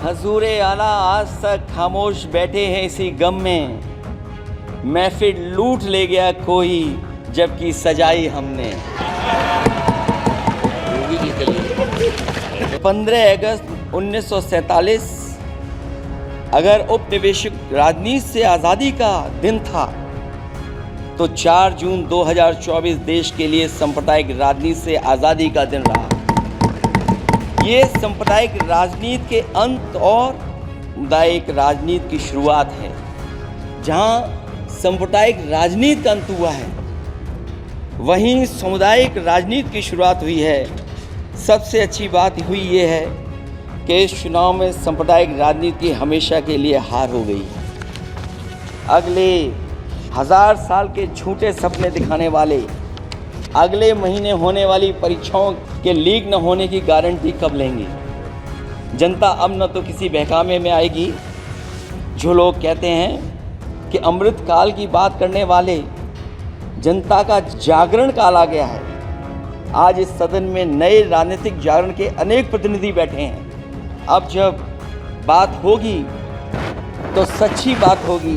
हजूर आला आज तक खामोश बैठे हैं इसी गम में, महफिल लूट ले गया कोई जबकि सजाई हमने। 15 अगस्त 1947 अगर उपनिवेशिक राजनीति से आज़ादी का दिन था तो 4 जून 2024 देश के लिए सांप्रदायिक राजनीति से आज़ादी का दिन रहा। ये सांप्रदायिक राजनीति के अंत और सामुदायिक राजनीति की शुरुआत है। जहां सांप्रदायिक राजनीति का अंत हुआ है, वहीं सामुदायिक राजनीति की शुरुआत हुई है। सबसे अच्छी बात हुई ये है कि इस चुनाव में सांप्रदायिक राजनीति हमेशा के लिए हार हो गई। अगले 1000 साल के झूठे सपने दिखाने वाले अगले महीने होने वाली परीक्षाओं के लीक न होने की गारंटी कब लेंगे? जनता अब न तो किसी बहकावे में आएगी। जो लोग कहते हैं कि अमृत काल की बात करने वाले, जनता का जागरण काल आ गया है। आज इस सदन में नए राजनीतिक जागरण के अनेक प्रतिनिधि बैठे हैं। अब जब बात होगी तो सच्ची बात होगी।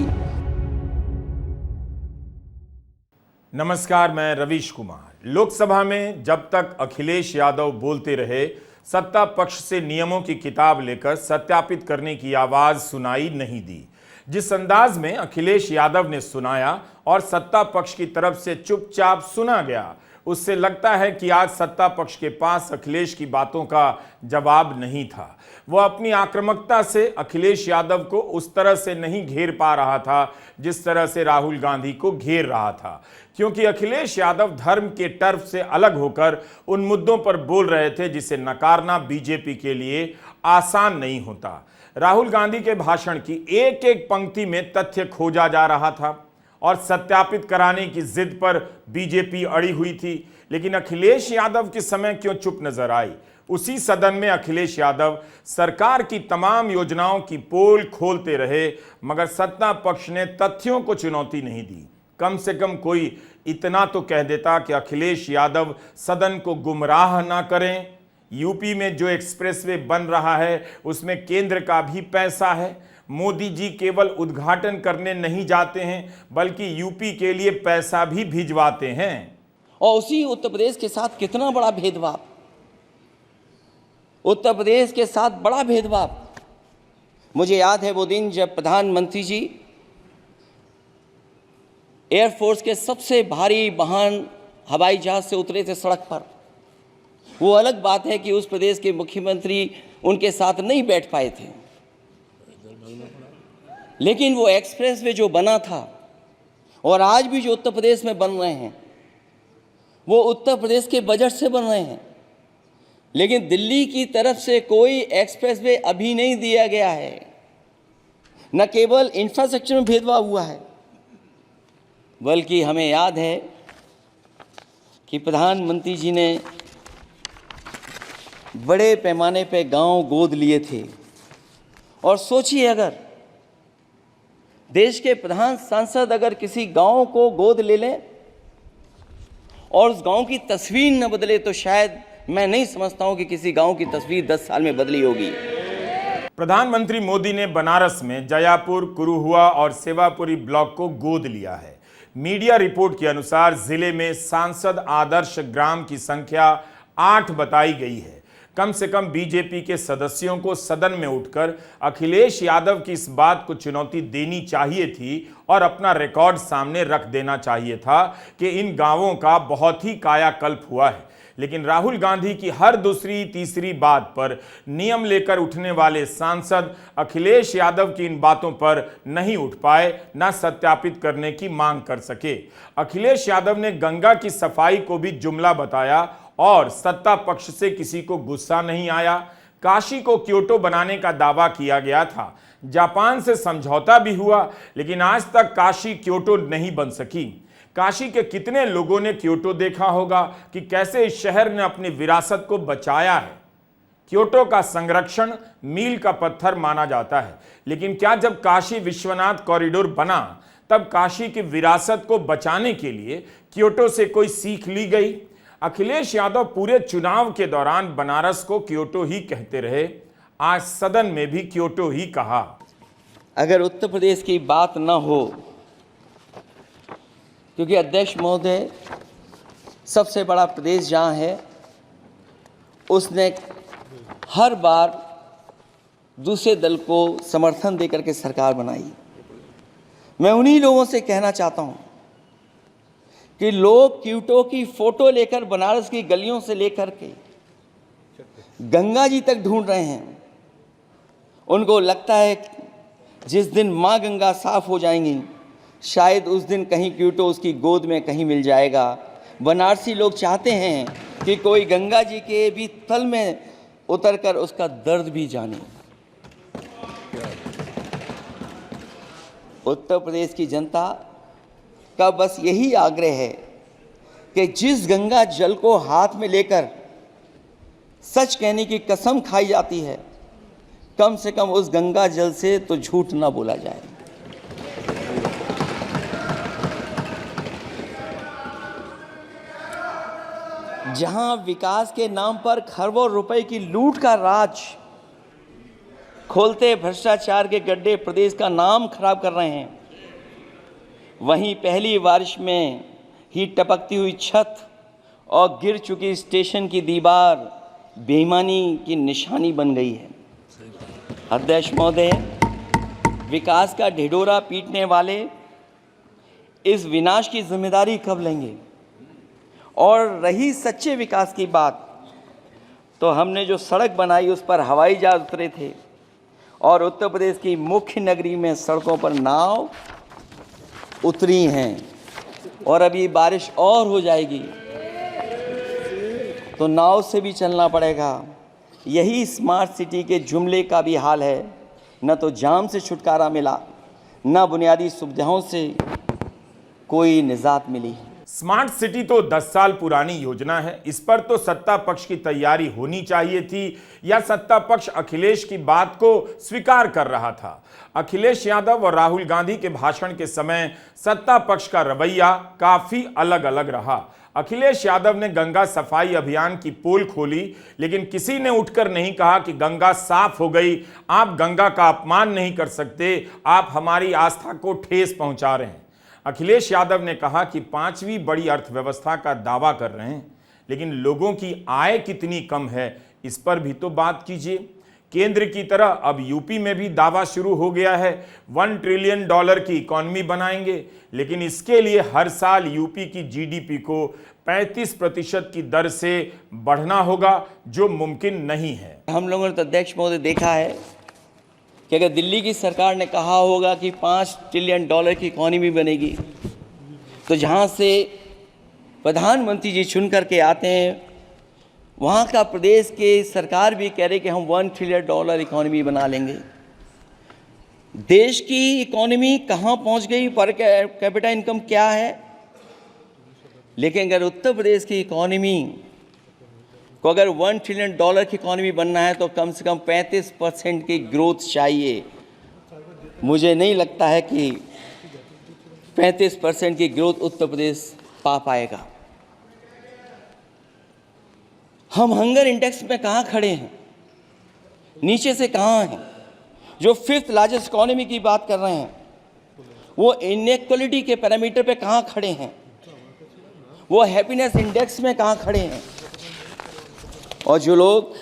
नमस्कार, मैं रवीश कुमार। लोकसभा में जब तक अखिलेश यादव बोलते रहे, सत्ता पक्ष से नियमों की किताब लेकर सत्यापित करने की आवाज सुनाई नहीं दी। जिस अंदाज में अखिलेश यादव ने सुनाया और सत्ता पक्ष की तरफ से चुपचाप सुना गया, उससे लगता है कि आज सत्ता पक्ष के पास अखिलेश की बातों का जवाब नहीं था। वह अपनी आक्रामकता से अखिलेश यादव को उस तरह से नहीं घेर पा रहा था जिस तरह से राहुल गांधी को घेर रहा था, क्योंकि अखिलेश यादव धर्म के टर्फ से अलग होकर उन मुद्दों पर बोल रहे थे जिसे नकारना बीजेपी के लिए आसान नहीं होता। राहुल गांधी के भाषण की एक एक पंक्ति में तथ्य खोजा जा रहा था और सत्यापित कराने की जिद पर बीजेपी अड़ी हुई थी। लेकिन अखिलेश यादव के समय क्यों चुप नजर आई? उसी सदन में अखिलेश यादव सरकार की तमाम योजनाओं की पोल खोलते रहे, मगर सत्ता पक्ष ने तथ्यों को चुनौती नहीं दी। कम से कम कोई इतना तो कह देता कि अखिलेश यादव सदन को गुमराह ना करें। यूपी में जो एक्सप्रेसवे बन रहा है उसमें केंद्र का भी पैसा है। मोदी जी केवल उद्घाटन करने नहीं जाते हैं बल्कि यूपी के लिए पैसा भी भिजवाते हैं। और उसी उत्तर प्रदेश के साथ कितना बड़ा भेदभाव, उत्तर प्रदेश के साथ बड़ा भेदभाव। मुझे याद है वो दिन जब प्रधानमंत्री जी एयरफोर्स के सबसे भारी वाहन हवाई जहाज से उतरे थे सड़क पर। वो अलग बात है कि उस प्रदेश के मुख्यमंत्री उनके साथ नहीं बैठ पाए थे, लेकिन वो एक्सप्रेसवे जो बना था और आज भी जो उत्तर प्रदेश में बन रहे हैं, वो उत्तर प्रदेश के बजट से बन रहे हैं। लेकिन दिल्ली की तरफ से कोई एक्सप्रेसवे अभी नहीं दिया गया है। न केवल इंफ्रास्ट्रक्चर में भेदभाव हुआ है, बल्कि हमें याद है कि प्रधानमंत्री जी ने बड़े पैमाने पे गांव गोद लिए थे। और सोचिए, अगर देश के प्रधान सांसद अगर किसी गांव को गोद ले लें और उस गांव की तस्वीर न बदले, तो शायद मैं नहीं समझता हूं कि किसी गांव की तस्वीर 10 साल में बदली होगी। प्रधानमंत्री मोदी ने बनारस में जयापुर, कुरुहुआ और सेवापुरी ब्लॉक को गोद लिया है। मीडिया रिपोर्ट के अनुसार जिले में सांसद आदर्श ग्राम की संख्या 8 बताई गई है। कम से कम बीजेपी के सदस्यों को सदन में उठकर अखिलेश यादव की इस बात को चुनौती देनी चाहिए थी और अपना रिकॉर्ड सामने रख देना चाहिए था कि इन गांवों का बहुत ही कायाकल्प हुआ है। लेकिन राहुल गांधी की हर दूसरी तीसरी बात पर नियम लेकर उठने वाले सांसद अखिलेश यादव की इन बातों पर नहीं उठ पाए, न सत्यापित करने की मांग कर सके। अखिलेश यादव ने गंगा की सफाई को भी जुमला बताया और सत्ता पक्ष से किसी को गुस्सा नहीं आया। काशी को क्योटो बनाने का दावा किया गया था, जापान से समझौता भी हुआ, लेकिन आज तक काशी क्योटो नहीं बन सकी। काशी के कितने लोगों ने क्योटो देखा होगा कि कैसे इस शहर ने अपनी विरासत को बचाया है। क्योटो का संरक्षण मील का पत्थर माना जाता है, लेकिन क्या जब काशी विश्वनाथ कॉरिडोर बना तब काशी की विरासत को बचाने के लिए क्योटो से कोई सीख ली गई? अखिलेश यादव पूरे चुनाव के दौरान बनारस को क्योटो ही कहते रहे। आज सदन में भी क्योटो ही कहा। अगर उत्तर प्रदेश की बात न हो, क्योंकि अध्यक्ष महोदय सबसे बड़ा प्रदेश जहाँ है, उसने हर बार दूसरे दल को समर्थन देकर के सरकार बनाई। मैं उन्हीं लोगों से कहना चाहता हूँ कि लोग क्योटो की फोटो लेकर बनारस की गलियों से लेकर के गंगा जी तक ढूंढ रहे हैं। उनको लगता है जिस दिन माँ गंगा साफ हो जाएंगी, शायद उस दिन कहीं क्योटो उसकी गोद में कहीं मिल जाएगा। बनारसी लोग चाहते हैं कि कोई गंगा जी के भी तल में उतरकर उसका दर्द भी जाने। उत्तर प्रदेश की जनता का बस यही आग्रह है कि जिस गंगा जल को हाथ में लेकर सच कहने की कसम खाई जाती है, कम से कम उस गंगा जल से तो झूठ ना बोला जाए। जहां विकास के नाम पर खरबों रुपए की लूट का राज खोलते भ्रष्टाचार के गड्ढे प्रदेश का नाम खराब कर रहे हैं, वहीं पहली बारिश में ही टपकती हुई छत और गिर चुकी स्टेशन की दीवार बेईमानी की निशानी बन गई है। अध्यक्ष महोदय, विकास का ढिढोरा पीटने वाले इस विनाश की जिम्मेदारी कब लेंगे? और रही सच्चे विकास की बात, तो हमने जो सड़क बनाई उस पर हवाई जहाज उतरे थे और उत्तर प्रदेश की मुख्य नगरी में सड़कों पर नाव उतरी हैं, और अभी बारिश और हो जाएगी तो नाव से भी चलना पड़ेगा। यही स्मार्ट सिटी के जुमले का भी हाल है। न तो जाम से छुटकारा मिला, न बुनियादी सुविधाओं से कोई निजात मिली। स्मार्ट सिटी तो 10 साल पुरानी योजना है। इस पर तो सत्ता पक्ष की तैयारी होनी चाहिए थी, या सत्ता पक्ष अखिलेश की बात को स्वीकार कर रहा था। अखिलेश यादव और राहुल गांधी के भाषण के समय सत्ता पक्ष का रवैया काफी अलग अलग रहा। अखिलेश यादव ने गंगा सफाई अभियान की पोल खोली, लेकिन किसी ने उठकर नहीं कहा कि गंगा साफ हो गई, आप गंगा का अपमान नहीं कर सकते, आप हमारी आस्था को ठेस पहुंचा रहे हैं। अखिलेश यादव ने कहा कि 5वीं बड़ी अर्थव्यवस्था का दावा कर रहे हैं, लेकिन लोगों की आय कितनी कम है, इस पर भी तो बात कीजिए। केंद्र की तरह अब यूपी में भी दावा शुरू हो गया है, $1 ट्रिलियन की इकॉनमी बनाएंगे, लेकिन इसके लिए हर साल यूपी की जीडीपी को 35% की दर से बढ़ना होगा, जो मुमकिन नहीं है। हम लोगों ने तो अध्यक्ष महोदय देखा है कि अगर दिल्ली की सरकार ने कहा होगा कि $5 ट्रिलियन की इकॉनमी बनेगी, तो जहाँ से प्रधानमंत्री जी चुन करके आते हैं, वहाँ का प्रदेश के सरकार भी कह रहे कि हम $1 ट्रिलियन इकॉनमी बना लेंगे। देश की इकॉनमी कहाँ पहुँच गई, पर कैपिटा इनकम क्या है, लेकिन अगर उत्तर प्रदेश की इकॉनमी को अगर $1 ट्रिलियन की इकॉनमी बनना है तो कम से कम 35% की ग्रोथ चाहिए। मुझे नहीं लगता है कि 35% की ग्रोथ उत्तर प्रदेश पा पाएगा। हम हंगर इंडेक्स में कहाँ खड़े हैं, नीचे से कहाँ हैं। जो 5th लार्जेस्ट इकॉनमी की बात कर रहे हैं, वो इनइक्वालिटी के पैरामीटर पे कहाँ खड़े हैं, वो हैप्पीनेस इंडेक्स में कहाँ खड़े हैं। और जो लोग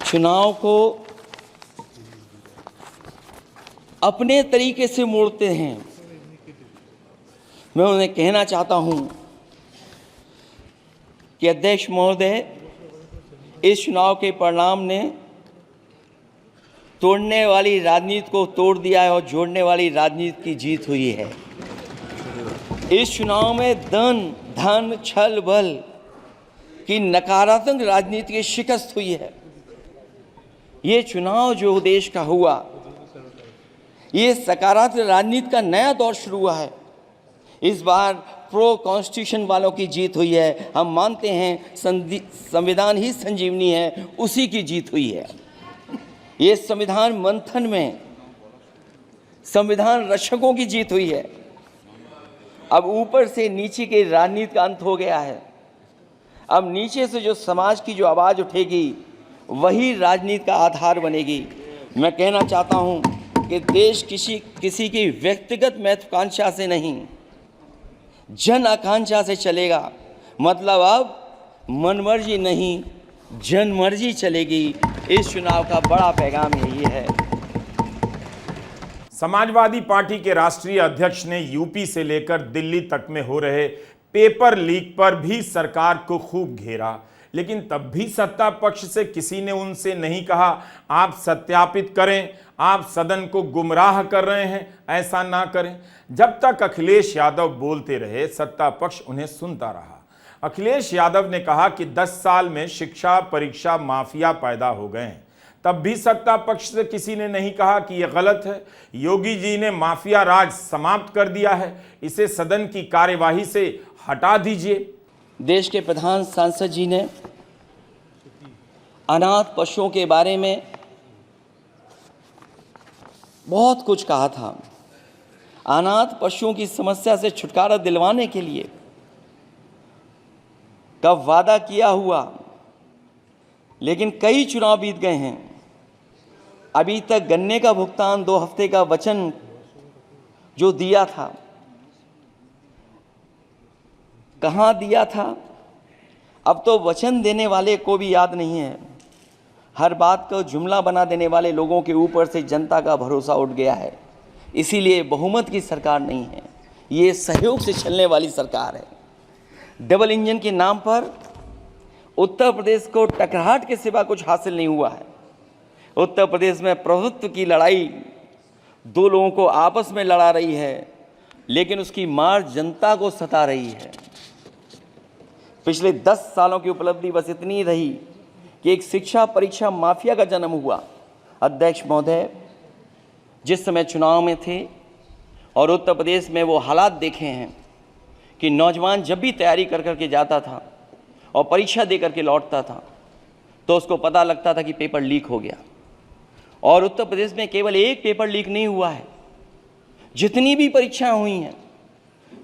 चुनाव को अपने तरीके से मोड़ते हैं, मैं उन्हें कहना चाहता हूं कि अध्यक्ष महोदय, इस चुनाव के परिणाम ने तोड़ने वाली राजनीति को तोड़ दिया है और जोड़ने वाली राजनीति की जीत हुई है। इस चुनाव में धन छल बल की नकारात्मक राजनीति की शिकस्त हुई है। ये चुनाव जो देश का हुआ, ये सकारात्मक राजनीति का नया दौर शुरू हुआ है। इस बार प्रो कॉन्स्टिट्यूशन वालों की जीत हुई है। हम मानते हैं संविधान ही संजीवनी है, उसी की जीत हुई है। ये संविधान मंथन में संविधान रक्षकों की जीत हुई है। अब ऊपर से नीचे की राजनीति का अंत हो गया है। अब नीचे से जो समाज की जो आवाज़ उठेगी, वही राजनीति का आधार बनेगी। मैं कहना चाहता हूं कि देश किसी की व्यक्तिगत महत्वाकांक्षा से नहीं, जन आकांक्षा से चलेगा। मतलब अब मनमर्जी नहीं, जनमर्जी चलेगी। इस चुनाव का बड़ा पैगाम यही है। समाजवादी पार्टी के राष्ट्रीय अध्यक्ष ने यूपी से लेकर दिल्ली तक में हो रहे पेपर लीक पर भी सरकार को खूब घेरा, लेकिन तब भी सत्ता पक्ष से किसी ने उनसे नहीं कहा आप सत्यापित करें, आप सदन को गुमराह कर रहे हैं, ऐसा ना करें। जब तक अखिलेश यादव बोलते रहे, सत्ता पक्ष उन्हें सुनता रहा। अखिलेश यादव ने कहा कि 10 साल में शिक्षा परीक्षा माफिया पैदा हो गए हैं, तब भी सत्ता पक्ष से किसी ने नहीं कहा कि यह गलत है, योगी जी ने माफिया राज समाप्त कर दिया है, इसे सदन की कार्यवाही से हटा दीजिए। देश के प्रधान सांसद जी ने अनाथ पशुओं के बारे में बहुत कुछ कहा था। अनाथ पशुओं की समस्या से छुटकारा दिलवाने के लिए कब वादा किया हुआ, लेकिन कई चुनाव बीत गए हैं, अभी तक गन्ने का भुगतान 2 हफ्ते का वचन जो दिया था, कहां दिया था? अब तो वचन देने वाले को भी याद नहीं है। हर बात को जुमला बना देने वाले लोगों के ऊपर से जनता का भरोसा उठ गया है। इसीलिए बहुमत की सरकार नहीं है, ये सहयोग से चलने वाली सरकार है। डबल इंजन के नाम पर उत्तर प्रदेश को टकराहट के सिवा कुछ हासिल नहीं हुआ है। उत्तर प्रदेश में प्रभुत्व की लड़ाई 2 लोगों को आपस में लड़ा रही है, लेकिन उसकी मार जनता को सता रही है। पिछले 10 सालों की उपलब्धि बस इतनी रही कि एक शिक्षा परीक्षा माफिया का जन्म हुआ। अध्यक्ष महोदय, जिस समय चुनाव में थे और उत्तर प्रदेश में वो हालात देखे हैं कि नौजवान जब भी तैयारी कर के जाता था और परीक्षा दे करके लौटता था तो उसको पता लगता था कि पेपर लीक हो गया। और उत्तर प्रदेश में केवल एक पेपर लीक नहीं हुआ है, जितनी भी परीक्षाएं हुई हैं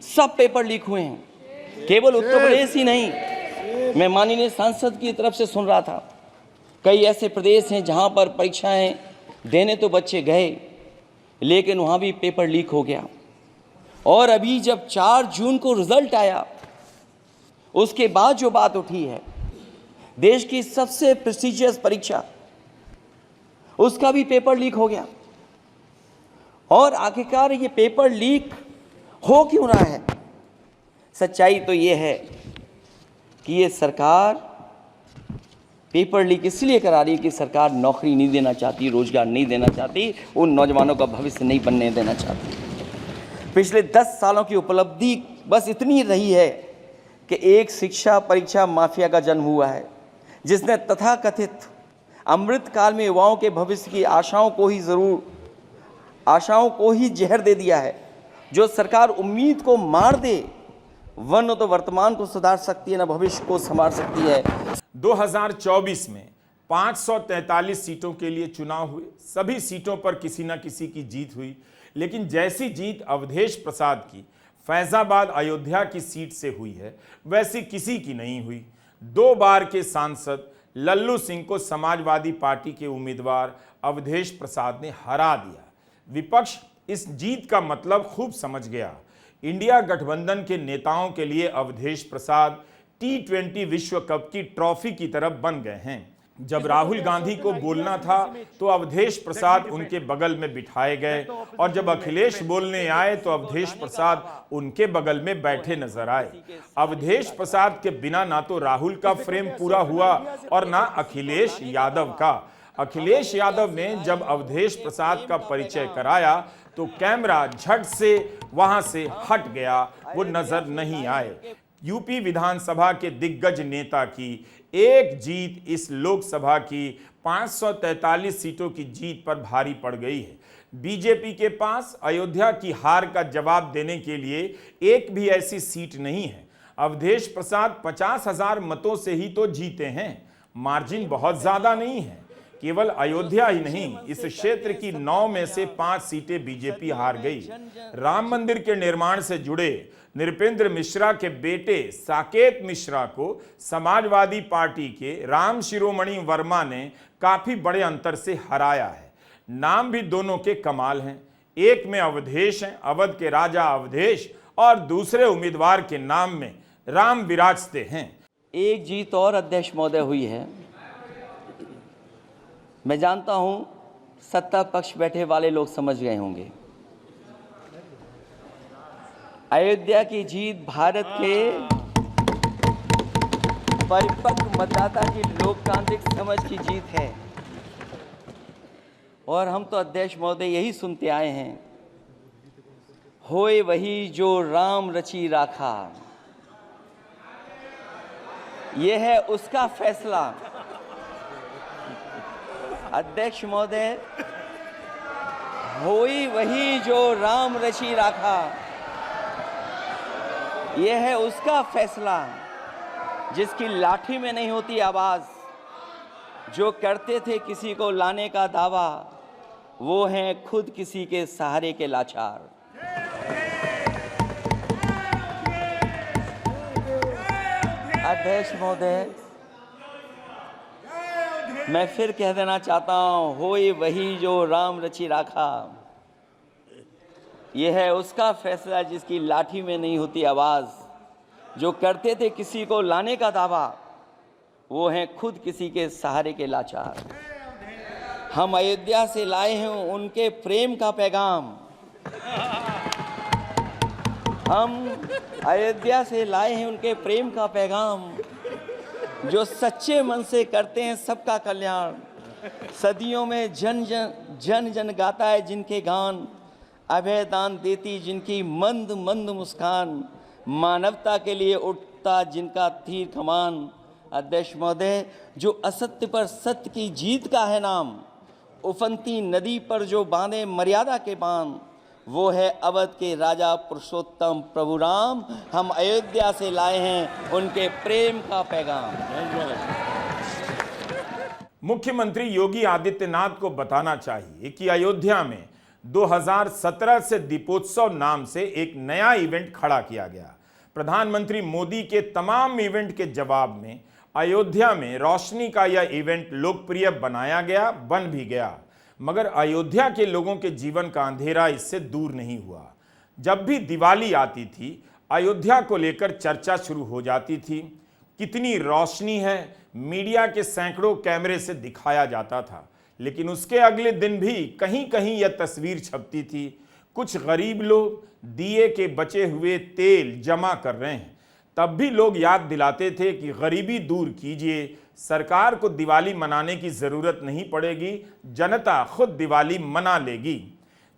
सब पेपर लीक हुए हैं। केवल उत्तर प्रदेश ही नहीं, मैं माननीय सांसद की तरफ से सुन रहा था, कई ऐसे प्रदेश हैं जहां पर परीक्षाएं देने तो बच्चे गए, लेकिन वहां भी पेपर लीक हो गया। और अभी जब 4 जून को रिजल्ट आया, उसके बाद जो बात उठी है, देश की सबसे प्रेस्टिजियस परीक्षा, उसका भी पेपर लीक हो गया। और आखिरकार ये पेपर लीक हो क्यों रहा है? सच्चाई तो ये है कि ये सरकार पेपर लीक इसलिए करा रही है कि सरकार नौकरी नहीं देना चाहती, रोजगार नहीं देना चाहती, उन नौजवानों का भविष्य नहीं बनने देना चाहती। पिछले 10 सालों की उपलब्धि बस इतनी रही है कि एक शिक्षा परीक्षा माफिया का जन्म हुआ है, जिसने तथाकथित अमृत काल में युवाओं के भविष्य की आशाओं को ही जहर दे दिया है। जो सरकार उम्मीद को मार दे, वह न तो वर्तमान को सुधार सकती है, न भविष्य को संवार सकती है। 2024 में 543 सीटों के लिए चुनाव हुए। सभी सीटों पर किसी न किसी की जीत हुई, लेकिन जैसी जीत अवधेश प्रसाद की फैजाबाद अयोध्या की सीट से हुई है, वैसी किसी की नहीं हुई। 2 बार के सांसद लल्लू सिंह को समाजवादी पार्टी के उम्मीदवार अवधेश प्रसाद ने हरा दिया। विपक्ष इस जीत का मतलब खूब समझ गया। इंडिया गठबंधन के नेताओं के लिए अवधेश प्रसाद T20 विश्व कप की ट्रॉफी की तरफ बन गए हैं। जब राहुल गांधी को बोलना था तो अवधेश प्रसाद उनके बगल में बिठाए गए, और जब अखिलेश बोलने आए तो अवधेश प्रसाद उनके बगल में बैठे नजर आए। अवधेश प्रसाद के बिना ना तो राहुल का फ्रेम पूरा हुआ और ना अखिलेश यादव का। अखिलेश यादव ने जब अवधेश प्रसाद का परिचय कराया तो कैमरा झट से वहां से हट गया, वो नजर नहीं आए। यूपी विधानसभा के दिग्गज नेता की एक जीत इस लोकसभा की 543 सीटों की जीत पर भारी पड़ गई है। बीजेपी के पास अयोध्या की हार का जवाब देने के लिए एक भी ऐसी सीट नहीं है। अवधेश प्रसाद 50,000 मतों से ही तो जीते हैं, मार्जिन बहुत ज्यादा नहीं है। केवल अयोध्या ही नहीं, इस क्षेत्र की 9 में से 5 सीटें बीजेपी हार गई। राम मंदिर के निर्माण से जुड़े नृपेंद्र मिश्रा के बेटे साकेत मिश्रा को समाजवादी पार्टी के राम शिरोमणि वर्मा ने काफी बड़े अंतर से हराया है। नाम भी दोनों के कमाल हैं। एक में अवधेश हैं, अवध के राजा अवधेश, और दूसरे उम्मीदवार के नाम में राम विराजते हैं। एक जीत और अध्यक्ष महोदय हुई है। मैं जानता हूं सत्ता पक्ष बैठे वाले लोग समझ गए होंगे। अयोध्या की जीत भारत के परिपक्व मतदाता की लोकतांत्रिक समझ की जीत है। और हम तो अध्यक्ष महोदय यही सुनते आए हैं, होए वही जो राम रची राखा, यह है उसका फैसला। अध्यक्ष महोदय, होई वही जो राम रची राखा, यह है उसका फैसला, जिसकी लाठी में नहीं होती आवाज, जो करते थे किसी को लाने का दावा, वो हैं खुद किसी के सहारे के लाचार। अध्यक्ष महोदय, मैं फिर कह देना चाहता हूं, होए वही जो राम रची राखा, यह है उसका फैसला, जिसकी लाठी में नहीं होती आवाज, जो करते थे किसी को लाने का दावा, वो हैं खुद किसी के सहारे के लाचार। हम अयोध्या से लाए हैं उनके प्रेम का पैगाम, हम अयोध्या से लाए हैं उनके प्रेम का पैगाम, जो सच्चे मन से करते हैं सबका कल्याण। सदियों में जन जन गाता है जिनके गान, अभय दान देती जिनकी मंद मंद मुस्कान, मानवता के लिए उठता जिनका तीर कमान। अध्यक्ष महोदय, जो असत्य पर सत्य की जीत का है नाम, उफनती नदी पर जो बांधे मर्यादा के बांध, वो है अवध के राजा पुरुषोत्तम प्रभु राम। हम अयोध्या से लाए हैं उनके प्रेम का पैगाम। मुख्यमंत्री योगी आदित्यनाथ को बताना चाहिए कि अयोध्या में 2017 से दीपोत्सव नाम से एक नया इवेंट खड़ा किया गया। प्रधानमंत्री मोदी के तमाम इवेंट के जवाब में अयोध्या में रोशनी का यह इवेंट लोकप्रिय बनाया गया, बन भी गया, मगर अयोध्या के लोगों के जीवन का अंधेरा इससे दूर नहीं हुआ। जब भी दिवाली आती थी, अयोध्या को लेकर चर्चा शुरू हो जाती थी। कितनी रोशनी है, मीडिया के सैकड़ों कैमरे से दिखाया जाता था, लेकिन उसके अगले दिन भी कहीं कहीं यह तस्वीर छपती थी, कुछ गरीब लोग दिए के बचे हुए तेल जमा कर रहे हैं। तब भी लोग याद दिलाते थे कि गरीबी दूर कीजिए, सरकार को दिवाली मनाने की जरूरत नहीं पड़ेगी, जनता खुद दिवाली मना लेगी।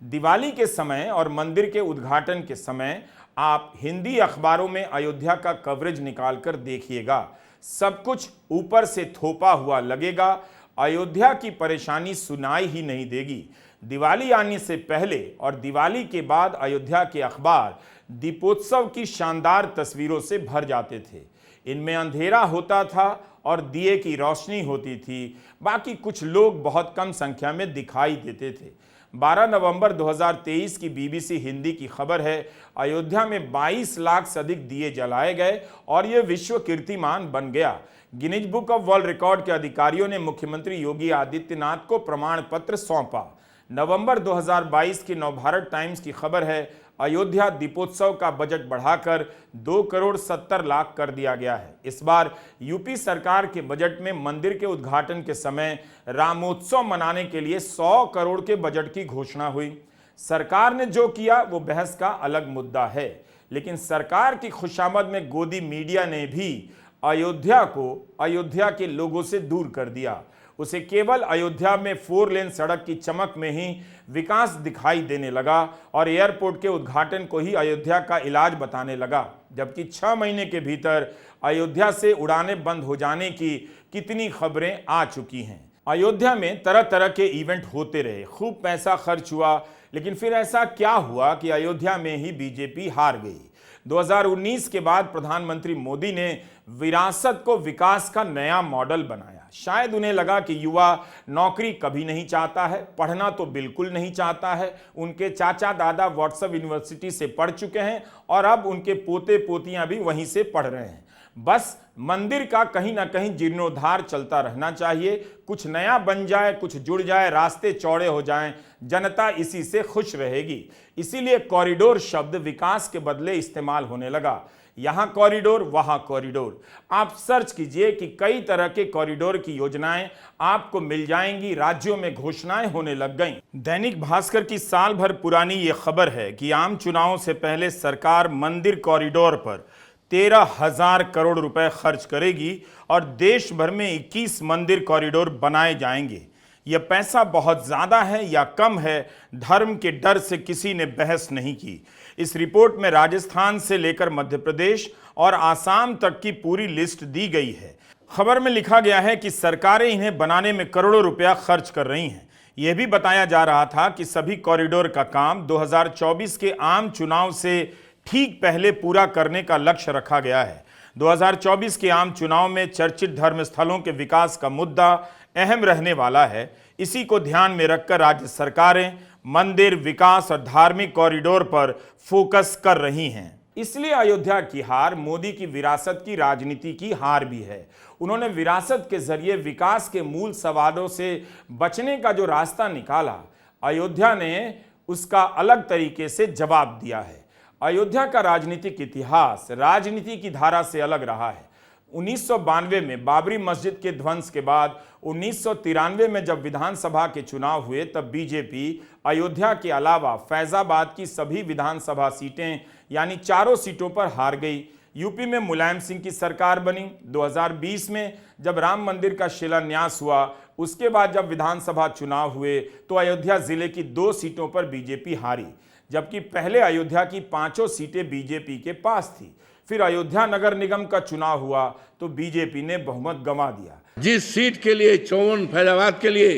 दिवाली के समय और मंदिर के उद्घाटन के समय आप हिंदी अखबारों में अयोध्या का कवरेज निकालकर देखिएगा, सब कुछ ऊपर से थोपा हुआ लगेगा। अयोध्या की परेशानी सुनाई ही नहीं देगी। दिवाली आने से पहले और दिवाली के बाद अयोध्या के अखबार दीपोत्सव की शानदार तस्वीरों से भर जाते थे। इनमें अंधेरा होता था और दिए की रोशनी होती थी, बाकी कुछ लोग बहुत कम संख्या में दिखाई देते थे। 12 नवंबर 2023 की बीबीसी हिंदी की खबर है, अयोध्या में 22 लाख से अधिक दिए जलाए गए और यह विश्व कीर्तिमान बन गया। Guinness book of world record के अधिकारियों ने मुख्यमंत्री योगी आदित्यनाथ को प्रमाण पत्र सौंपा। नवंबर 2022 की नवभारत टाइम्स की खबर है, अयोध्या दीपोत्सव का बजट बढ़ाकर 2 करोड़ 70 लाख कर दिया गया है। इस बार यूपी सरकार के बजट में मंदिर के उद्घाटन के समय रामोत्सव मनाने के लिए 100 करोड़ के बजट की घोषणा हुई। सरकार ने जो किया वो बहस का अलग मुद्दा है, लेकिन सरकार की खुशामद में गोदी मीडिया ने भी अयोध्या को अयोध्या के लोगों से दूर कर दिया। उसे केवल अयोध्या में 4 लेन सड़क की चमक में ही विकास दिखाई देने लगा और एयरपोर्ट के उद्घाटन को ही अयोध्या का इलाज बताने लगा, जबकि 6 महीने के भीतर अयोध्या से उड़ानें बंद हो जाने की कितनी खबरें आ चुकी हैं। अयोध्या में तरह तरह के इवेंट होते रहे, खूब पैसा खर्च हुआ, लेकिन फिर ऐसा क्या हुआ कि अयोध्या में ही बीजेपी हार गई। 2019 के बाद प्रधानमंत्री मोदी ने विरासत को विकास का नया मॉडल बनाया। शायद उन्हें लगा कि युवा नौकरी कभी नहीं चाहता है, पढ़ना तो बिल्कुल नहीं चाहता है। उनके चाचा दादा व्हाट्सएप यूनिवर्सिटी से पढ़ चुके हैं और अब उनके पोते पोतियां भी वहीं से पढ़ रहे हैं। बस मंदिर का कहीं ना कहीं जीर्णोद्धार चलता रहना चाहिए, कुछ नया बन जाए, कुछ जुड़ जाए, रास्ते चौड़े हो जाएं, जनता इसी से खुश रहेगी। इसीलिए कॉरिडोर शब्द विकास के बदले इस्तेमाल होने लगा। यहां कॉरिडोर, वहां कॉरिडोर। आप सर्च कीजिए कि कई तरह के कॉरिडोर की योजनाएं आपको मिल जाएंगी। राज्यों में घोषणाएं होने लग गईं। दैनिक भास्कर की साल भर पुरानी यह खबर है कि आम चुनावों से पहले सरकार मंदिर कॉरिडोर पर 13,000 करोड़ रुपए खर्च करेगी और देश भर में 21 मंदिर कॉरिडोर बनाए जाएंगे। यह पैसा बहुत ज्यादा है या कम है, धर्म के डर से किसी ने बहस नहीं की। इस रिपोर्ट में राजस्थान से लेकर मध्य प्रदेश और आसाम तक की पूरी लिस्ट दी गई है। खबर में लिखा गया है कि सरकारें इन्हें बनाने में करोड़ों रुपया खर्च कर रही हैं। यह भी बताया जा रहा था कि सभी कॉरिडोर का काम 2024 के आम चुनाव से ठीक पहले पूरा करने का लक्ष्य रखा गया है। 2024 के आम चुनाव में चर्चित धर्म स्थलों के विकास का मुद्दा अहम रहने वाला है। इसी को ध्यान में रखकर राज्य सरकारें मंदिर विकास और धार्मिक कॉरिडोर पर फोकस कर रही हैं। इसलिए अयोध्या की हार मोदी की विरासत की राजनीति की हार भी है। उन्होंने विरासत के जरिए विकास के मूल सवालों से बचने का जो रास्ता निकाला, अयोध्या ने उसका अलग तरीके से जवाब दिया है। अयोध्या का राजनीतिक इतिहास राजनीति की धारा से अलग रहा है। 1992 में बाबरी मस्जिद के ध्वंस के बाद 1993 में जब विधानसभा के चुनाव हुए, तब बीजेपी अयोध्या के अलावा फैजाबाद की सभी विधानसभा सीटें यानी चारों सीटों पर हार गई। यूपी में मुलायम सिंह की सरकार बनी। 2020 में जब राम मंदिर का शिलान्यास हुआ, उसके बाद जब विधानसभा चुनाव हुए तो अयोध्या जिले की 2 सीटों पर बीजेपी हारी, जबकि पहले अयोध्या की 5 सीटें बीजेपी के पास थी। फिर अयोध्या नगर निगम का चुनाव हुआ तो बीजेपी ने बहुमत गंवा दिया। जिस सीट के लिए 54 फैजाबाद के लिए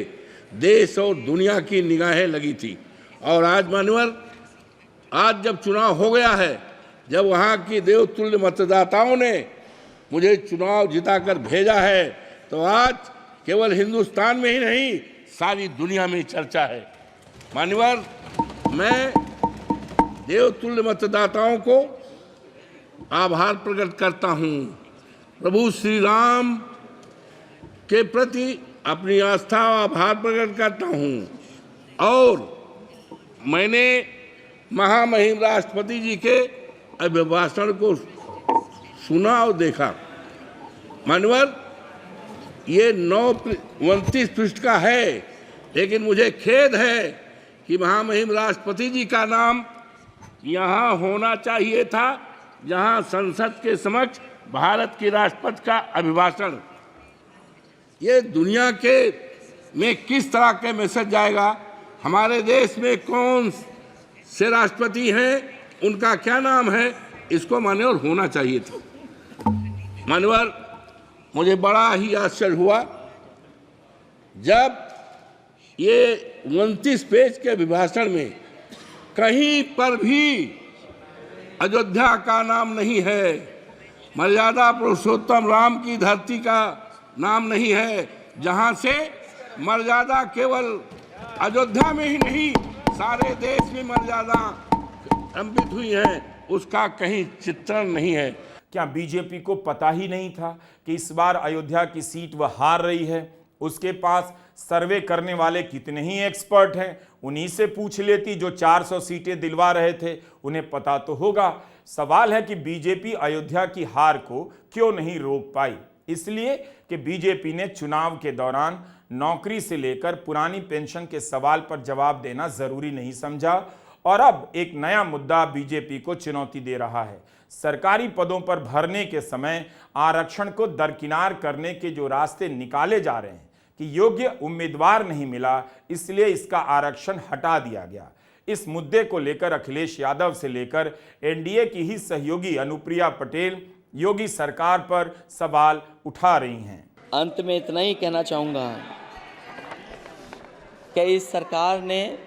देश और दुनिया की निगाहें लगी थी, और आज मानवर, आज जब चुनाव हो गया है, जब वहाँ की देवतुल्य मतदाताओं ने मुझे चुनाव जिताकर भेजा है, तो आज केवल हिंदुस्तान में ही नहीं सारी दुनिया में चर्चा है। मान्यवर, मैं देवतुल्य मतदाताओं को आभार प्रकट करता हूं। प्रभु श्री राम के प्रति अपनी आस्था और आभार प्रकट करता हूं। और मैंने महामहिम राष्ट्रपति जी के अभिभाषण को सुना और देखा। मानवर, ये 29 पृष्ठ का है, लेकिन मुझे खेद है कि महामहिम राष्ट्रपति जी का नाम यहाँ होना चाहिए था, जहाँ संसद के समक्ष भारत के राष्ट्रपति का अभिभाषण। ये दुनिया के में किस तरह के मैसेज जाएगा? हमारे देश में कौन से राष्ट्रपति हैं, उनका क्या नाम है, इसको मान्यवर होना चाहिए था। मान्यवर, मुझे बड़ा ही आश्चर्य हुआ जब ये 29 पेज के अभिभाषण में कहीं पर भी अयोध्या का नाम नहीं है, मर्यादा पुरुषोत्तम राम की धरती का नाम नहीं है, जहां से मर्यादा केवल अयोध्या में ही नहीं सारे देश में मर्यादा अंकित हुई है, उसका कहीं चित्रण नहीं है। क्या बीजेपी को पता ही नहीं था कि इस बार अयोध्या की सीट वह हार रही है? उसके पास सर्वे करने वाले कितने ही एक्सपर्ट हैं, उन्हीं से पूछ लेती जो 400 सीटें दिलवा रहे थे, उन्हें पता तो होगा। सवाल है कि बीजेपी अयोध्या की हार को क्यों नहीं रोक पाई? इसलिए कि बीजेपी ने चुनाव के दौरान नौकरी से लेकर पुरानी पेंशन के सवाल पर जवाब देना जरूरी नहीं समझा और अब एक नया मुद्दा बीजेपी को चुनौती दे रहा है। सरकारी पदों पर भरने के समय आरक्षण को दरकिनार करने के जो रास्ते निकाले जा रहे हैं कि योग्य उम्मीदवार नहीं मिला, इसलिए इसका आरक्षण हटा दिया गया। इस मुद्दे को लेकर अखिलेश यादव से लेकर एनडीए की ही सहयोगी अनुप्रिया पटेल योगी सरकार पर सवाल उठा रही हैं। अंत में इतना ही कहना चाहूँगा कि इस सरकार ने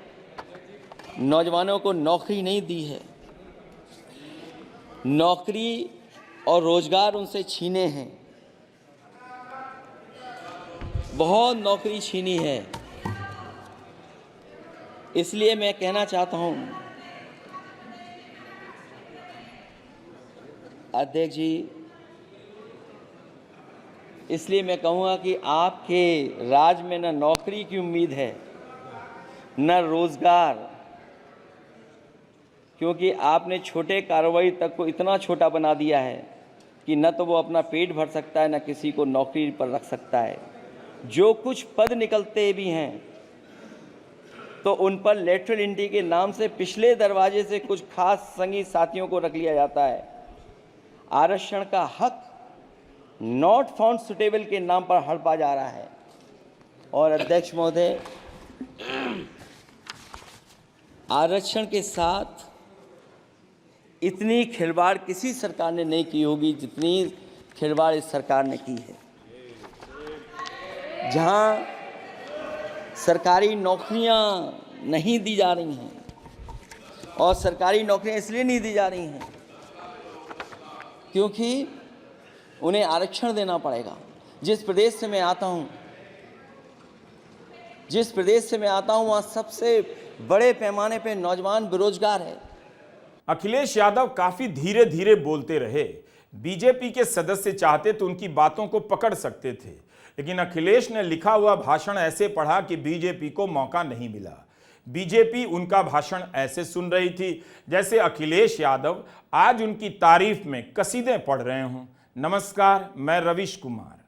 नौजवानों को नौकरी नहीं दी है, नौकरी और रोजगार उनसे छीने हैं। बहुत नौकरी छीनी है। इसलिए मैं कहना चाहता हूं अध्यक्ष जी, इसलिए मैं कहूँगा कि आपके राज में न नौकरी की उम्मीद है न रोजगार, क्योंकि आपने छोटे कारोबारी तक को इतना छोटा बना दिया है कि न तो वो अपना पेट भर सकता है न किसी को नौकरी पर रख सकता है। जो कुछ पद निकलते भी हैं तो उन पर लेटरल एंट्री के नाम से पिछले दरवाजे से कुछ खास संगी साथियों को रख लिया जाता है। आरक्षण का हक नॉट फाउंड सुटेबल के नाम पर हड़पा जा रहा है। और अध्यक्ष महोदय, आरक्षण के साथ इतनी खिलवाड़ किसी सरकार ने नहीं की होगी जितनी खिलवाड़ इस सरकार ने की है। जहां सरकारी नौकरियां नहीं दी जा रही हैं, और सरकारी नौकरियां इसलिए नहीं दी जा रही हैं क्योंकि उन्हें आरक्षण देना पड़ेगा। जिस प्रदेश से मैं आता हूं वहाँ सबसे बड़े पैमाने पे नौजवान बेरोजगार है। अखिलेश यादव काफी धीरे धीरे बोलते रहे। बीजेपी के सदस्य चाहते तो उनकी बातों को पकड़ सकते थे, लेकिन अखिलेश ने लिखा हुआ भाषण ऐसे पढ़ा कि बीजेपी को मौका नहीं मिला। बीजेपी उनका भाषण ऐसे सुन रही थी जैसे अखिलेश यादव आज उनकी तारीफ में कसीदे पढ़ रहे हों। नमस्कार, मैं रविश कुमार।